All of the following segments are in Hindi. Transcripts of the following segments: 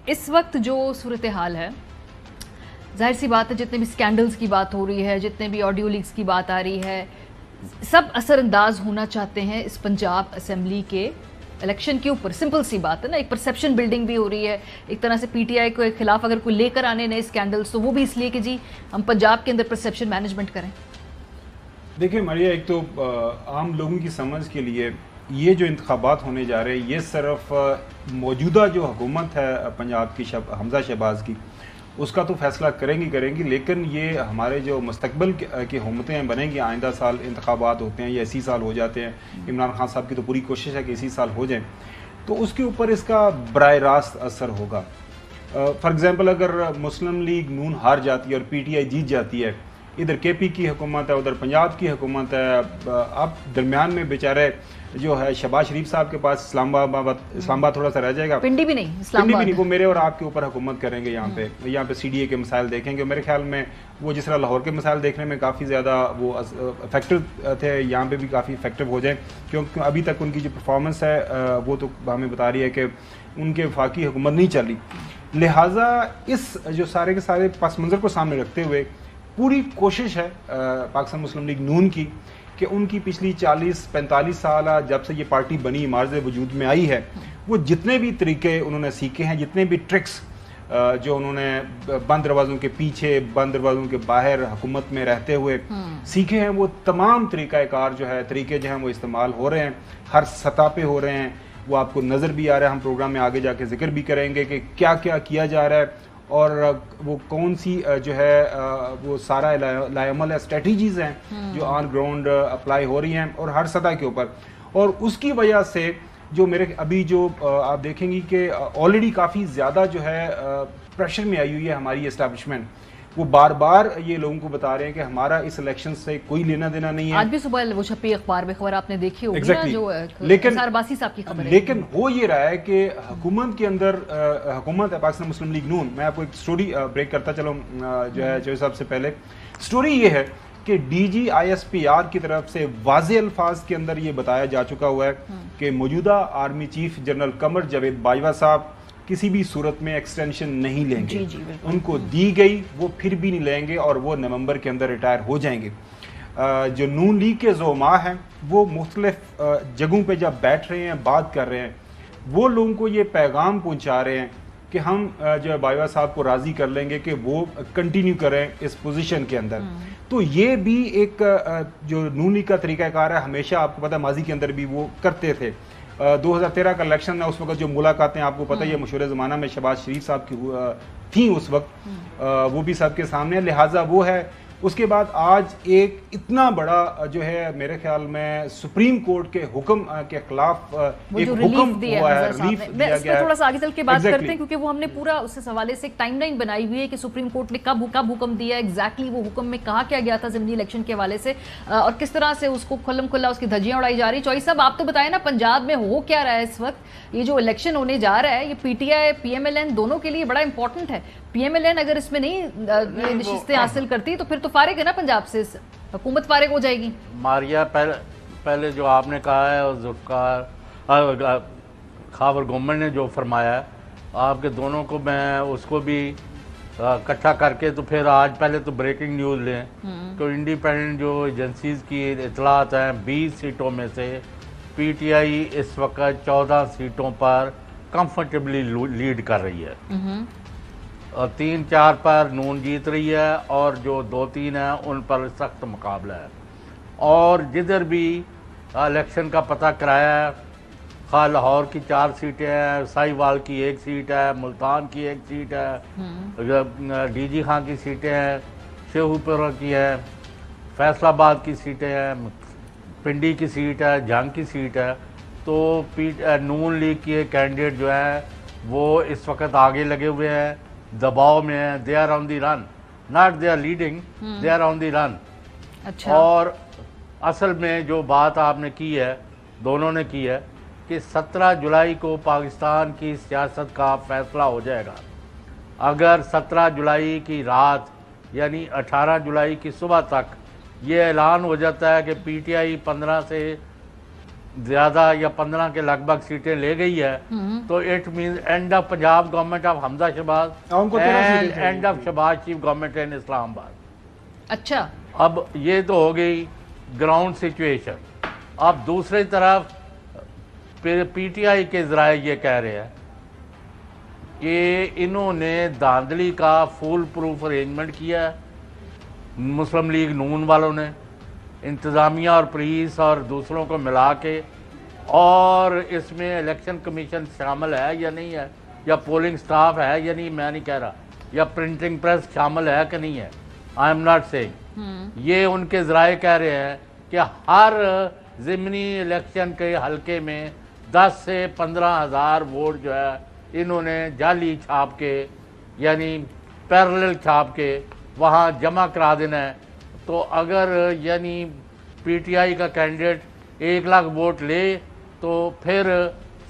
इस वक्त जो सूरत हाल है, जाहिर सी बात है, जितने भी स्कैंडल्स की बात हो रही है, जितने भी ऑडियो लीक्स की बात आ रही है, सब असरअंदाज होना चाहते हैं इस पंजाब असेंबली के इलेक्शन के ऊपर। सिंपल सी बात है ना, एक परसेप्शन बिल्डिंग भी हो रही है एक तरह से। पीटीआई के खिलाफ अगर कोई लेकर आने नए स्कैंडल्स, तो वो भी इसलिए कि जी हम पंजाब के अंदर परसेप्शन मैनेजमेंट करें। देखिए मारिया, एक तो आम लोगों की समझ के लिए ये जो इंतखाबात होने जा रहे हैं, ये सिर्फ मौजूदा जो हुकूमत है पंजाब की हमजा शहबाज की, उसका तो फैसला करेंगी, लेकिन ये हमारे जो मुस्तकबिल की हुकूमतें बनेंगी, आइंदा साल इंतखाबात होते हैं या इसी साल हो जाते हैं, इमरान खान साहब की तो पूरी कोशिश है कि इसी साल हो जाएं, तो उसके ऊपर इसका बराह रास्त असर होगा। फॉर एग्ज़ाम्पल, अगर मुस्लिम लीग नून हार जाती है और पीटीआई जीत जाती है, इधर केपी की हुकूमत है, उधर पंजाब की हुकूमत है, अब दरमियान में बेचारे जो है शहबाज शरीफ साहब के पास इस्लामाबाद थोड़ा सा रह जाएगा, पिंडी भी नहीं, वो मेरे और आपके ऊपर हुकूमत करेंगे यहाँ पे सीडीए के मसाइल देखेंगे। मेरे ख्याल में वो जिस तरह लाहौर के मसाइल देखने में काफ़ी ज़्यादा वो इफेक्टिव थे, यहाँ पे भी काफ़ी इफेक्टिव हो जाए, क्योंकि अभी तक उनकी जो परफॉर्मेंस है वो तो हमें बता रही है कि उनके वफाकी हुकूमत नहीं चली। लिहाजा इस जो सारे के सारे पस मंज़र को सामने रखते हुए पूरी कोशिश है पाकिस्तान मुस्लिम लीग नून की कि उनकी पिछली 40-45 साल जब से ये पार्टी बनी, मार्ज़ वजूद में आई है, वो जितने भी तरीके उन्होंने सीखे हैं, जितने भी ट्रिक्स जो उन्होंने बंद दरवाज़ों के पीछे, बंद दरवाज़ों के बाहर हुकूमत में रहते हुए सीखे हैं, वो तमाम तरीक़ाकार जो है तरीके जो हैं वो इस्तेमाल हो रहे हैं, हर सतह पे हो रहे हैं। वो आपको नज़र भी आ रहा है, हम प्रोग्राम में आगे जाके जिक्र भी करेंगे कि क्या क्या किया जा रहा है और वो कौन सी जो है वो सारा लायमल स्ट्रेटजीज़ हैं जो ऑन ग्राउंड अप्लाई हो रही हैं और हर सतह के ऊपर। और उसकी वजह से जो मेरे अभी जो आप देखेंगी कि ऑलरेडी काफ़ी ज़्यादा जो है प्रेशर में आई हुई है हमारी इस्टेब्लिशमेंट। वो बार बार ये लोगों को बता रहे हैं कि हमारा इस इलेक्शन से कोई लेना देना नहीं है। आज भी सुबह वो छपी अखबार में खबर आपने देखी होगी ना, जो लेकिन अरबासी साहब की खबर है। लेकिन हो ये रहा है कि हुकूमत के अंदर हुकूमत है पाकिस्तान मुस्लिम लीग नून। मैं आपको एक स्टोरी ब्रेक करता चलो जो है जो साहब से पहले स्टोरी ये है कि DGISPR की तरफ से वाज़े अल्फाज के अंदर ये बताया जा चुका हुआ है कि मौजूदा army chief general Qamar Javed Bajwa साहब किसी भी सूरत में एक्सटेंशन नहीं लेंगे। उनको दी गई वो फिर भी नहीं लेंगे और वो नवंबर के अंदर रिटायर हो जाएंगे। जो नून लीग के ज़ोमा हैं वो मुख्तलिफ जगहों पे जब बैठ रहे हैं, बात कर रहे हैं, वो लोगों को ये पैगाम पहुंचा रहे हैं कि हम जो है बाजवा साहब को राज़ी कर लेंगे कि वो कंटिन्यू करें इस पोजीशन के अंदर। तो ये भी एक जो नून लीग का तरीक़ाकार है, हमेशा आपको पता है माजी के अंदर भी वो करते थे। 2013 का इलेक्शन में उस वक्त जो मुलाकातें आपको पता है ये मशहूर ज़माना में शहबाज शरीफ साहब की थी उस वक्त, वो भी सबके सामने, लिहाजा वो है। उसके बाद आज एक इतना बड़ा जो है मेरे ख्याल में सुप्रीम कोर्ट के हुक्म के खिलाफ एक हुक्म हुआ है, रिलीफ दिया गया है। थोड़ा सा आगे चल के बात करते हैं, क्योंकि वो हमने पूरा उस हवाले से एक टाइमलाइन बनाई हुई है कि सुप्रीम कोर्ट ने कब हुक्म दिया, एग्जैक्टली वो हुक्म में कहा क्या गया था ज़मीनी इलेक्शन के हवाले से, और किस तरह से उसको खुल्लम खुल्ला उसकी धज्जियां उड़ाई जा रही। चौधरी साहब, आप तो बताएं ना पंजाब में हो क्या रहा है इस वक्त। ये जो इलेक्शन होने जा रहा है, ये PTI PMLN दोनों के लिए बड़ा इंपॉर्टेंट है। PMLN अगर इसमें नहीं नशिस्तें हासिल करती तो फिर तो फारिग है ना पंजाब से, हुकूमत फारिग हो जाएगी। मारिया, पहले जो आपने कहा है और जुल्फ़िकार खावर गवर्नमेंट ने जो फरमाया है, आपके दोनों को मैं उसको भी इकट्ठा करके तो फिर आज पहले तो ब्रेकिंग न्यूज़ लें तो इंडिपेंडेंट जो एजेंसीज़ की इतलात हैं, 20 सीटों में से PTI इस वक्त 14 सीटों पर कंफर्टेबली लीड कर रही है और 3-4 पर नून जीत रही है और जो 2-3 हैं उन पर सख्त मुकाबला है। और जिधर भी इलेक्शन का पता कराया है, खा लाहौर की 4 सीटें हैं, साहिवाल की 1 सीट है, मुल्तान की 1 सीट है, DG खां की सीटें हैं, शेखुपुरा की है, फैसलाबाद की सीटें हैं, पिंडी की सीट है, जंग की सीट है। तो नून लीग के कैंडिडेट जो है वो इस वक्त आगे लगे हुए हैं, दबाव में है। They are on the run, not they are leading, they are on the run. अच्छा। और असल में जो बात आपने की है, दोनों ने की है कि 17 जुलाई को पाकिस्तान की सियासत का फैसला हो जाएगा। अगर 17 जुलाई की रात यानी 18 जुलाई की सुबह तक ये ऐलान हो जाता है कि PTI 15 से ज्यादा या 15 के लगभग सीटें ले गई है, तो it mean end of Punjab government of Hamza Shahbaz and end of Shahbaz chief government in Islamabad. अच्छा, अब ये तो हो गई ग्राउंड सिचुएशन। अब दूसरी तरफ पीटीआई के जराए ये कह रहे हैं कि इन्होंने धांधली का फुल प्रूफ अरेंजमेंट किया है, मुस्लिम लीग नून वालों ने, इंतज़ामिया और पुलिस और दूसरों को मिला के, और इसमें इलेक्शन कमीशन शामिल है या नहीं है, या पोलिंग स्टाफ है या नहीं, मैं नहीं कह रहा, या प्रिंटिंग प्रेस शामिल है कि नहीं है, आई एम नॉट सेइंग। ये उनके ज़राए कह रहे हैं कि हर ज़िमनी इलेक्शन के हलके में 10 से 15 हज़ार वोट जो है इन्होंने जाली छाप के, यानी पैरेलल छाप के वहाँ जमा करा देना है। तो अगर यानी पीटीआई का कैंडिडेट 1 लाख वोट ले तो फिर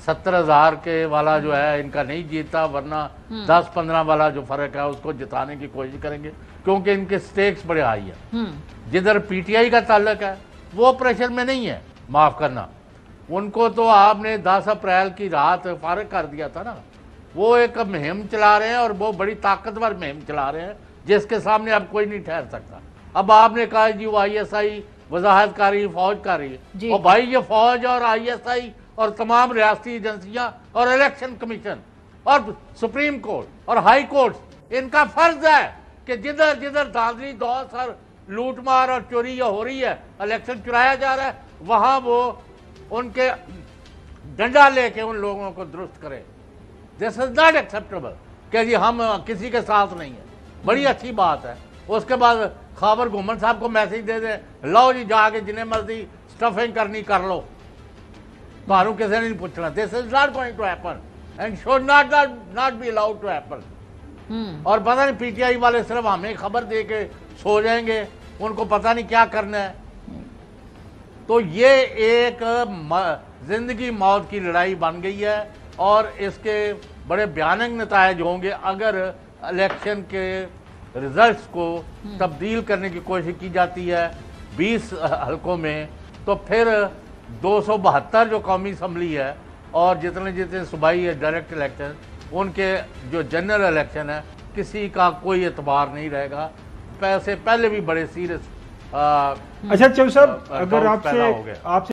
70,000 के वाला जो है इनका नहीं जीता, वरना 10-15 वाला जो फर्क है उसको जिताने की कोशिश करेंगे, क्योंकि इनके स्टेक्स बड़े हाई है। जिधर पीटीआई का ताल्लुक है वो प्रेशर में नहीं है, माफ करना, उनको तो आपने 10 अप्रैल की रात फारिग कर दिया था ना। वो एक मुहिम चला रहे हैं और वो बड़ी ताकतवर मुहिम चला रहे हैं जिसके सामने अब कोई नहीं ठहर सकता। अब आपने कहा जी वो आईएसआई वजाहत कर रही है, फौज कर रही है, और भाई ये फौज और आईएसआई और तमाम रियासती एजेंसियां और इलेक्शन कमीशन और सुप्रीम कोर्ट और हाई कोर्ट, इनका फर्ज है कि जिधर जिधर धांधली दौर और लूटमार और चोरी हो रही है, इलेक्शन चुराया जा रहा है, वहां वो उनके डंडा लेके उन लोगों को दुरुस्त करे। दिस इज नॉट एक्सेप्टेबल कि जी हम किसी के साथ नहीं है। बड़ी अच्छी बात है। उसके बाद खाबर घुमन साहब को मैसेज दे दे, लो जी जाके जिन्हें मर्जी स्टफिंग करनी कर लो, मारू किसी ने नहीं पूछना। This is not going to happen and should not be allowed to happen. और पता नहीं पीटीआई वाले सिर्फ हमें खबर दे के सो जाएंगे, उनको पता नहीं क्या करना है। तो ये एक जिंदगी मौत की लड़ाई बन गई है और इसके बड़े भयानक नतायज होंगे अगर इलेक्शन के रिजल्ट्स को तब्दील करने की कोशिश की जाती है 20 हलकों में। तो फिर 272 जो कौमी असम्बली है और जितने जितने सूबाई है डायरेक्ट इलेक्शन, उनके जो जनरल इलेक्शन है किसी का कोई एतबार नहीं रहेगा। पैसे पहले भी बड़े सीरियस अच्छा चौधरी साहब, अगर आपसे